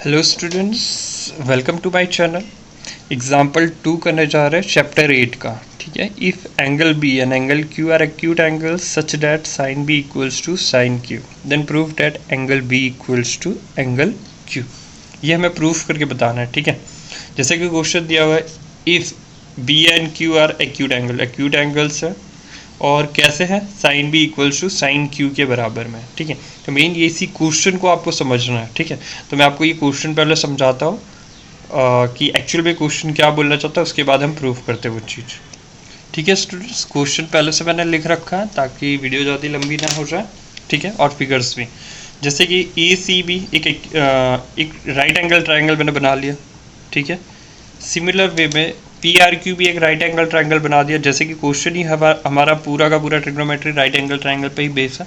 Hello students, welcome to my channel. Example 2 करने जा रहे हैं चैप्टर 8 का। ठीक है। If angle B and angle Q are acute angles such that sine B equals to sine Q, then prove that angle B equals to angle Q. ये हमें proof करके बताना है। ठीक है। जैसे कि क्वेश्चन दिया हुआ है, if B and Q are acute angles है और कैसे है, sine B equals to sine Q के बराबर में। ठीक है। तो मेन ये इसी क्वेश्चन को आपको समझना है। ठीक है। तो मैं आपको ये क्वेश्चन पहले समझाता हूँ कि एक्चुअल में क्वेश्चन क्या बोलना चाहता है, उसके बाद हम प्रूव करते हैं वो चीज़। ठीक है स्टूडेंट्स, क्वेश्चन पहले से मैंने लिख रखा है ताकि वीडियो ज़्यादा लंबी ना हो जाए। ठीक है। और फिगर्स भी, जैसे कि ए सी बी एक राइट एंगल ट्राइंगल मैंने बना लिया। ठीक है। सिमिलर वे में पी आर क्यू भी एक राइट एंगल ट्राइंगल बना दिया। जैसे कि क्वेश्चन ही हमारा पूरा का पूरा ट्रिग्नोमेट्री राइट एंगल ट्राइंगल पे ही बेस है।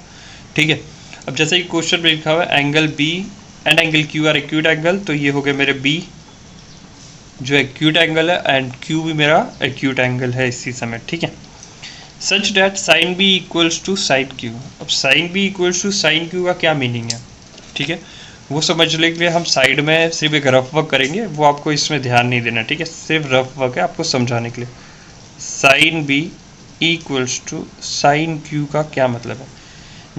ठीक है। अब जैसे कि क्वेश्चन में लिखा हुआ है angle B and angle Q are acute angle, तो ये हो गए मेरे बी जो एक्यूट एंगल है एंड क्यू भी मेरा एक्यूट एंगल है इसी समय। ठीक है। Such that sine B equals to sine Q. अब sine B equals to sine Q का क्या मीनिंग है? ठीक है, वो समझने के लिए हम साइड में सिर्फ एक रफ वर्क करेंगे, वो आपको इसमें ध्यान नहीं देना। ठीक है, सिर्फ रफ वर्क है आपको समझाने के लिए। Sine B equals to sine Q का क्या मतलब है?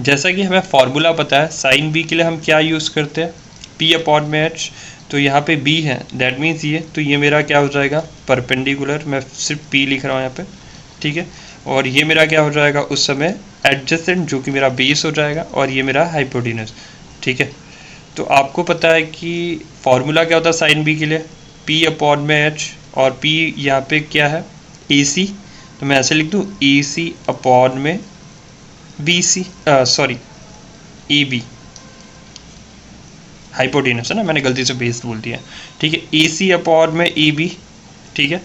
जैसा कि हमें फॉर्मूला पता है, साइन बी के लिए हम क्या यूज़ करते हैं, पी अपॉन में एच। तो यहाँ पे बी है, दैट मीन्स ये, तो ये मेरा क्या हो जाएगा, परपेंडिकुलर। मैं सिर्फ पी लिख रहा हूँ यहाँ पे। ठीक है। और ये मेरा क्या हो जाएगा उस समय, एडजेसेंट, जो कि मेरा बेस हो जाएगा, और ये मेरा हाइपोटेनस। ठीक है। तो आपको पता है कि फॉर्मूला क्या होता है साइन बी के लिए, पी अपॉन में एच, और पी यहाँ पे क्या है, ए सी। तो मैं ऐसे लिख दूँ, ए सी अपॉन में B C, sorry A B, hypotenuse है ना, मैंने गलती से बेस बोल दिया। ठीक है, ए सी अपॉन में ए बी। ठीक है।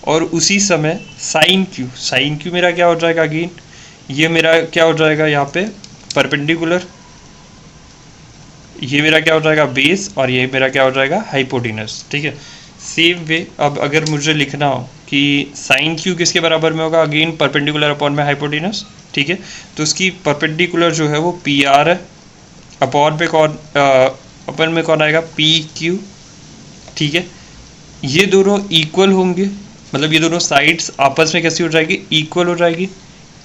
और उसी समय साइन क्यू मेरा क्या हो जाएगा, अगेन ये मेरा क्या हो जाएगा यहाँ पे परपेंडिकुलर, ये मेरा क्या हो जाएगा बेस, और ये मेरा क्या हो जाएगा हाइपोटेनस। ठीक है। सेम वे अब अगर मुझे लिखना हो कि साइन क्यू किसके बराबर में होगा, अगेन परपेंडिकुलर अपॉन में हाइपोटेनस। ठीक है। तो उसकी परपेंडिकुलर जो है वो पी आर है, अपॉन पे कौन अपन में कौन आएगा, पी क्यू। ठीक है। ये दोनों इक्वल होंगे, मतलब ये दोनों साइड्स आपस में कैसी हो जाएगी, इक्वल हो जाएगी।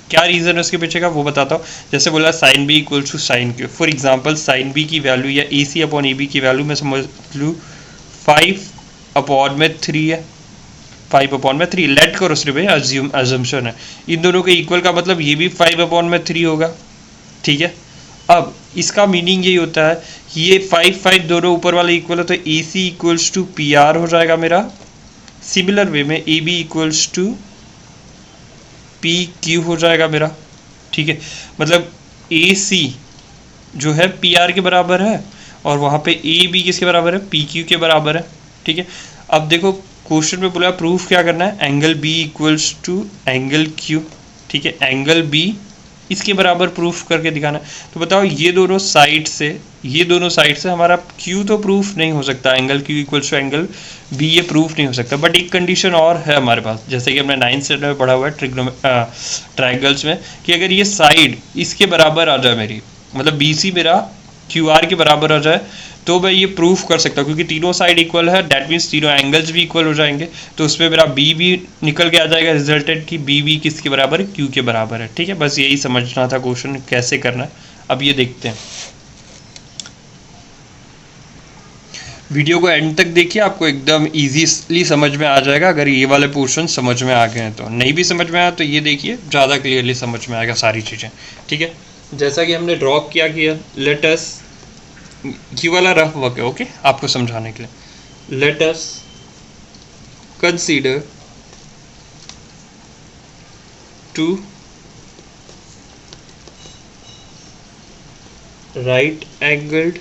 क्या रीज़न है उसके पीछे का वो बताता हूँ। जैसे बोला sine B equal to sine Q, for example sine B की वैल्यू या A C upon A B की वैल्यू मैं समझ लूँ 5 अपॉन में 3 है, 5 अपॉन में 3 लेट करो, सिर्फ अजम्पशन है। इन दोनों के इक्वल का मतलब ये भी 5 अपॉन में 3 होगा। ठीक है। अब इसका मीनिंग यही होता है कि ये 5 दोनों ऊपर वाले इक्वल है, तो A C equals to P R हो जाएगा मेरा। सिमिलर वे में A B equals to P Q हो जाएगा मेरा। ठीक है। मतलब ए सी जो है पी आर के बराबर है, और वहाँ पे ए बी किसके बराबर है, पी क्यू के बराबर है। ठीक है। अब देखो क्वेश्चन में बोला प्रूफ क्या करना है, angle B equals to angle Q. ठीक है, एंगल बी इसके बराबर प्रूफ करके दिखाना है। तो बताओ ये दोनों साइड से हमारा क्यू तो प्रूफ नहीं हो सकता, angle Q equals to angle B ये प्रूफ नहीं हो सकता। बट एक कंडीशन और है हमारे पास, जैसे कि हमने 9th स्टैंडर्ड में पढ़ा हुआ है ट्राइंगल्स में, कि अगर ये साइड इसके बराबर आ जाए मेरी, मतलब बी सी मेरा क्यू आर के बराबर आ जाए, तो मैं ये प्रूफ कर सकता हूँ, क्योंकि तीनों साइड इक्वल है, दैट मीन्स तीनों एंगल्स भी इक्वल हो जाएंगे। तो उसमें मेरा बी भी निकल के आ जाएगा रिजल्टेंट की बी भी किसके बराबर है, क्यू के बराबर है। ठीक है, बस यही समझना था क्वेश्चन कैसे करना है। अब ये देखते हैं, वीडियो को एंड तक देखिए, आपको एकदम ईजीली समझ में आ जाएगा। अगर ये वाले पोर्शन समझ में आ गए हैं, तो नहीं भी समझ में आया तो ये देखिए, ज़्यादा क्लियरली समझ में आएगा सारी चीज़ें। ठीक है। जैसा कि हमने ड्रॉ किया लेट अस, ये वाला रफ वर्क है, ओके, आपको समझाने के लिए। Let us consider two right angled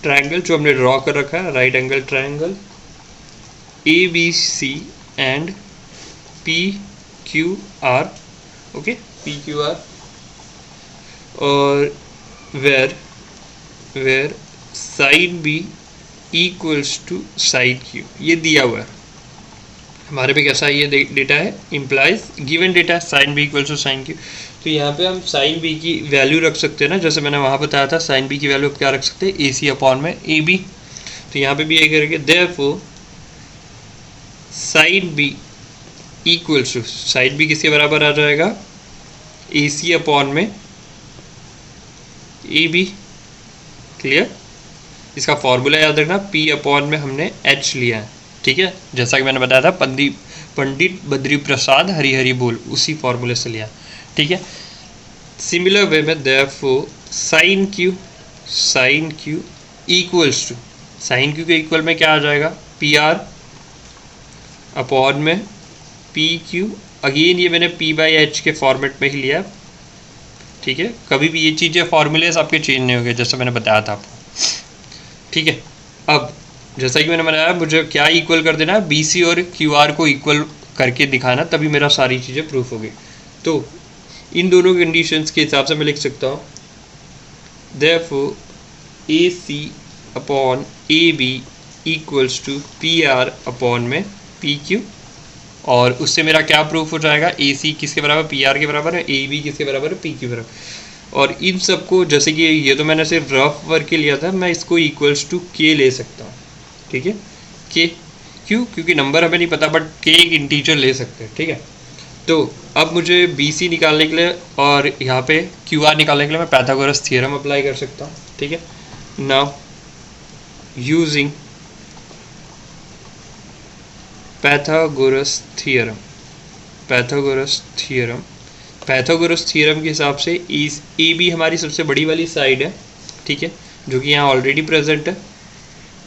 triangle, जो हमने ड्रॉ कर रखा है, right angle triangle A B C and P Q R, okay, P Q R, और where sine B equals to sine Q. ये दिया हुआ है हमारे पे, कैसा ये डेटा है, इम्प्लाइज गिवन डेटा है sine B equals to sine Q. तो यहाँ पे हम साइन बी की वैल्यू रख सकते हैं ना, जैसे मैंने वहाँ बताया था, साइन बी की वैल्यू क्या रख सकते हैं, ए सी अपॉन में ए बी। तो यहाँ पे भी यही करेंगे, therefore sine B equals to, sine B किसके बराबर आ जाएगा, ए सी अपॉन में ए बी। क्लियर? इसका फॉर्मूला याद रखना, पी अपॉन में हमने एच लिया है, ठीक है, जैसा कि मैंने बताया था पंडित बद्री प्रसाद हरिहरि बोल, उसी फॉर्मूले से लिया, ठीक है। सिमिलर वे में therefore sine Q equals to, sine Q के इक्वल में क्या आ जाएगा, पी आर अपॉन में पी क्यू। अगेन ये मैंने पी बाई एच के फॉर्मेट में ही लिया, ठीक है। कभी भी ये चीज़ें फॉर्मूलेस आपके चेंज नहीं हो गए, जैसा मैंने बताया था आपको, ठीक है। अब जैसा कि मैंने बताया, मुझे क्या इक्वल कर देना है, बी सी और क्यू आर को इक्वल करके दिखाना, तभी मेरा सारी चीज़ें प्रूफ होगी। तो इन दोनों कंडीशंस के हिसाब से मैं लिख सकता हूँ, therefore A C upon A B equals to P R upon में पी क्यू, और उससे मेरा क्या प्रूफ हो जाएगा, ए सी किसके बराबर, पी आर के बराबर है, ए बी किसके बराबर है, पी क्यू बराबर। और इन सबको, जैसे कि ये तो मैंने सिर्फ रफ वर्क के लिया था, मैं इसको इक्वल्स टू के ले सकता हूँ, ठीक है। के क्यों, क्योंकि नंबर हमें नहीं पता, बट के एक इंटीजर ले सकते हैं, ठीक है। तो अब मुझे बी सी निकालने के लिए और यहाँ पे क्यू आर निकालने के लिए मैं पाइथागोरस थ्योरम अप्लाई कर सकता हूँ, ठीक है। नाउ यूजिंग पाइथागोरस थ्योरम के हिसाब से ए बी हमारी सबसे बड़ी वाली साइड है, ठीक है, जो कि यहाँ ऑलरेडी प्रेजेंट है।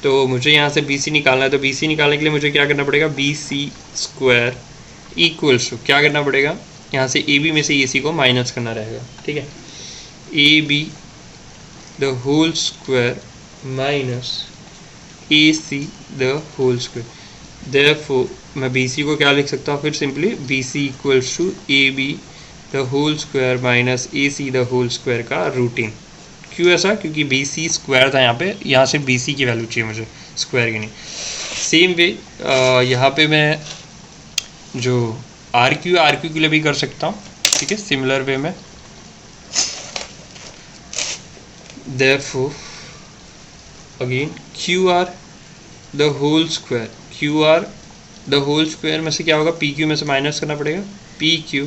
तो मुझे यहाँ से बी सी निकालना है, तो बी सी निकालने के लिए मुझे क्या करना पड़ेगा, B C square equals to क्या करना पड़ेगा, यहाँ से ए बी में से ए सी को माइनस करना रहेगा, ठीक है। A B the whole square minus A C the whole square. Therefore मैं बी सी को क्या लिख सकता हूँ, फिर simply B C equals to A B the whole square minus A C the whole square का रूटीन। क्यों ऐसा, क्योंकि बी सी स्क्वायर था यहाँ पे, यहाँ से बी सी की वैल्यू चाहिए मुझे, स्क्वायर की नहीं। सेम वे यहाँ पे मैं जो आर क्यू के लिए भी कर सकता हूँ, ठीक है, सिमिलर वे में। Therefore again Q R the whole square में से क्या होगा, पी क्यू में से माइनस करना पड़ेगा, P Q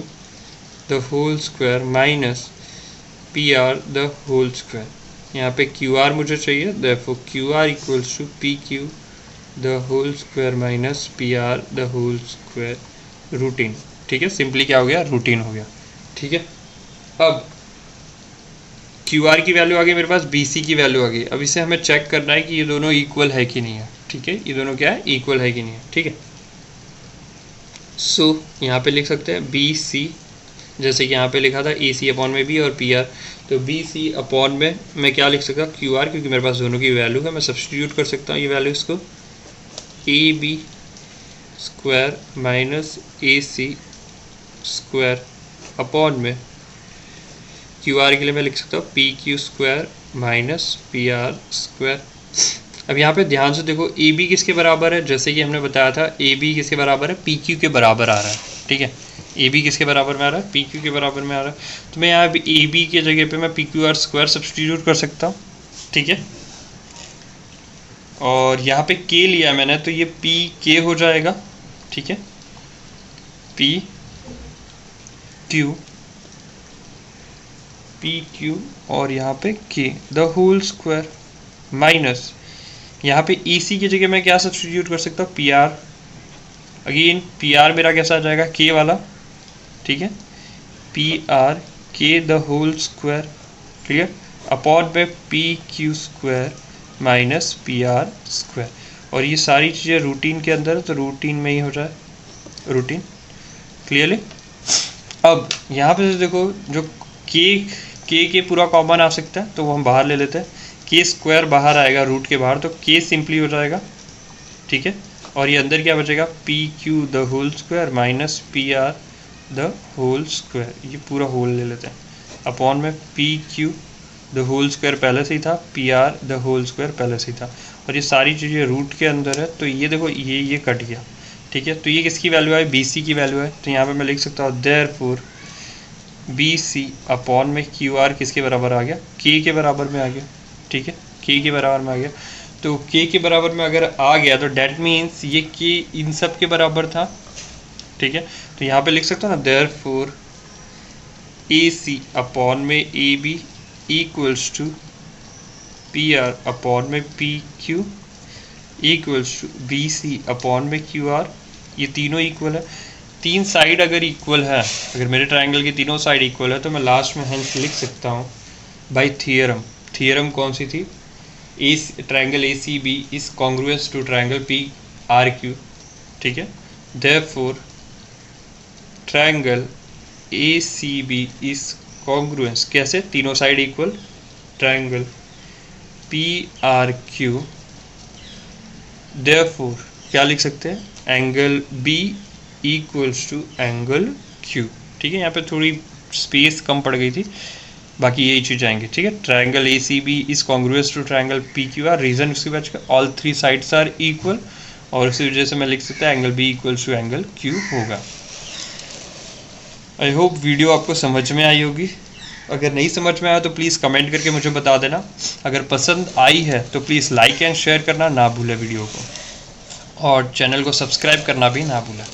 the whole square minus P R the whole square. यहाँ पे क्यू आर मुझे चाहिए, therefore Q R equals to P Q the whole square minus P R the whole square रूटीन, ठीक है। सिंपली क्या हो गया, रूटीन हो गया, ठीक है। अब क्यू आर की वैल्यू आ गई मेरे पास, बी सी की वैल्यू आ गई। अब इसे हमें चेक करना है कि ये दोनों इक्वल है कि नहीं है, ठीक है, ये दोनों क्या है, इक्वल है कि नहीं है, ठीक है। सो यहाँ पे लिख सकते हैं बी सी, जैसे कि यहाँ पे लिखा था ए सी अपॉन में बी और पी आर, तो बी सी अपॉन में मैं क्या लिख सकता हूँ, क्यू आर, क्योंकि मेरे पास दोनों की वैल्यू है, मैं सब्सटीट्यूट कर सकता हूँ ये वैल्यूज़ को, A B square minus A C square upon में क्यू आर के लिए मैं लिख सकता हूँ P Q square minus P R square. अब यहाँ पे ध्यान से देखो, ए बी किसके बराबर है, जैसे कि हमने बताया था, ए बी किसके बराबर है, पी क्यू के बराबर आ रहा है, ठीक है। ए बी किसके बराबर में आ रहा है, पी क्यू के बराबर में आ रहा है, तो मैं यहाँ ए बी के जगह पे मैं P Q are square substitute कर सकता हूँ, ठीक है। और यहाँ पे के लिया मैंने, तो ये पी के हो जाएगा, ठीक है, पी क्यू और यहाँ पे के द होल स्क्वायर माइनस, यहाँ पे ई सी की जगह मैं क्या सब्सटीट्यूट कर सकता हूँ, P R. Again P R मेरा कैसा आ जाएगा, के वाला, ठीक है, पी आर के the whole square, clear, upon में P Q square minus P R square. और ये सारी चीज़ें रूटीन के अंदर है, तो रूटीन में ही हो जाए, रूटीन, क्लियरली। अब यहाँ पे देखो, जो के पूरा कॉमन आ सकता है, तो वो हम बाहर ले लेते हैं, के स्क्वायर बाहर आएगा रूट के बाहर, तो के सिंपली हो जाएगा, ठीक है। और ये अंदर क्या बचेगा, P Q the whole square minus P R the whole square, ये पूरा होल ले लेते हैं, अपॉन में P Q the whole square पहले से ही था, P R the whole square पहले से ही था, और ये सारी चीज़ें रूट के अंदर है, तो ये देखो ये कट गया, ठीक है। तो ये किसकी वैल्यू है, बी सी की वैल्यू है, तो यहाँ पे मैं लिख सकता हूँ देयरफॉर बी सी अपॉन में क्यू आर किसके बराबर आ गया, के बराबर में आ गया, ठीक है, के बराबर में आ गया। तो k के बराबर में अगर आ गया तो डेट मीन्स ये k इन सब के बराबर था, ठीक है। तो यहाँ पे लिख सकता हूँ ना, देयरफॉर AC अपॉन में AB equals to PR upon में PQ equals to BC upon में QR। ये तीनों इक्वल है। तीन साइड अगर इक्वल है, अगर मेरे ट्रायंगल की तीनों साइड इक्वल है तो मैं लास्ट में हेंस लिख सकता हूँ बाय थियरम। थियरम कौन सी थी? Triangle ACB is congruence to triangle PRQ, ठीक है। Therefore triangle ACB is congruence, कैसे? तीनों side equal, triangle PRQ। Therefore क्या लिख सकते हैं? Angle B equals to angle Q, ठीक है। यहाँ पे थोड़ी स्पेस कम पड़ गई थी, बाकी यही चीज आएंगे, ठीक है। Triangle ACB is congruence to triangle PQR, reason उसकी वजह से all three sides are equal, और इसी वजह से मैं लिख सकता हूँ angle B equals to angle Q होगा। आई होप वीडियो आपको समझ में आई होगी। अगर नहीं समझ में आया तो प्लीज़ कमेंट करके मुझे बता देना। अगर पसंद आई है तो प्लीज़ लाइक एंड शेयर करना ना भूलें वीडियो को, और चैनल को सब्सक्राइब करना भी ना भूलें।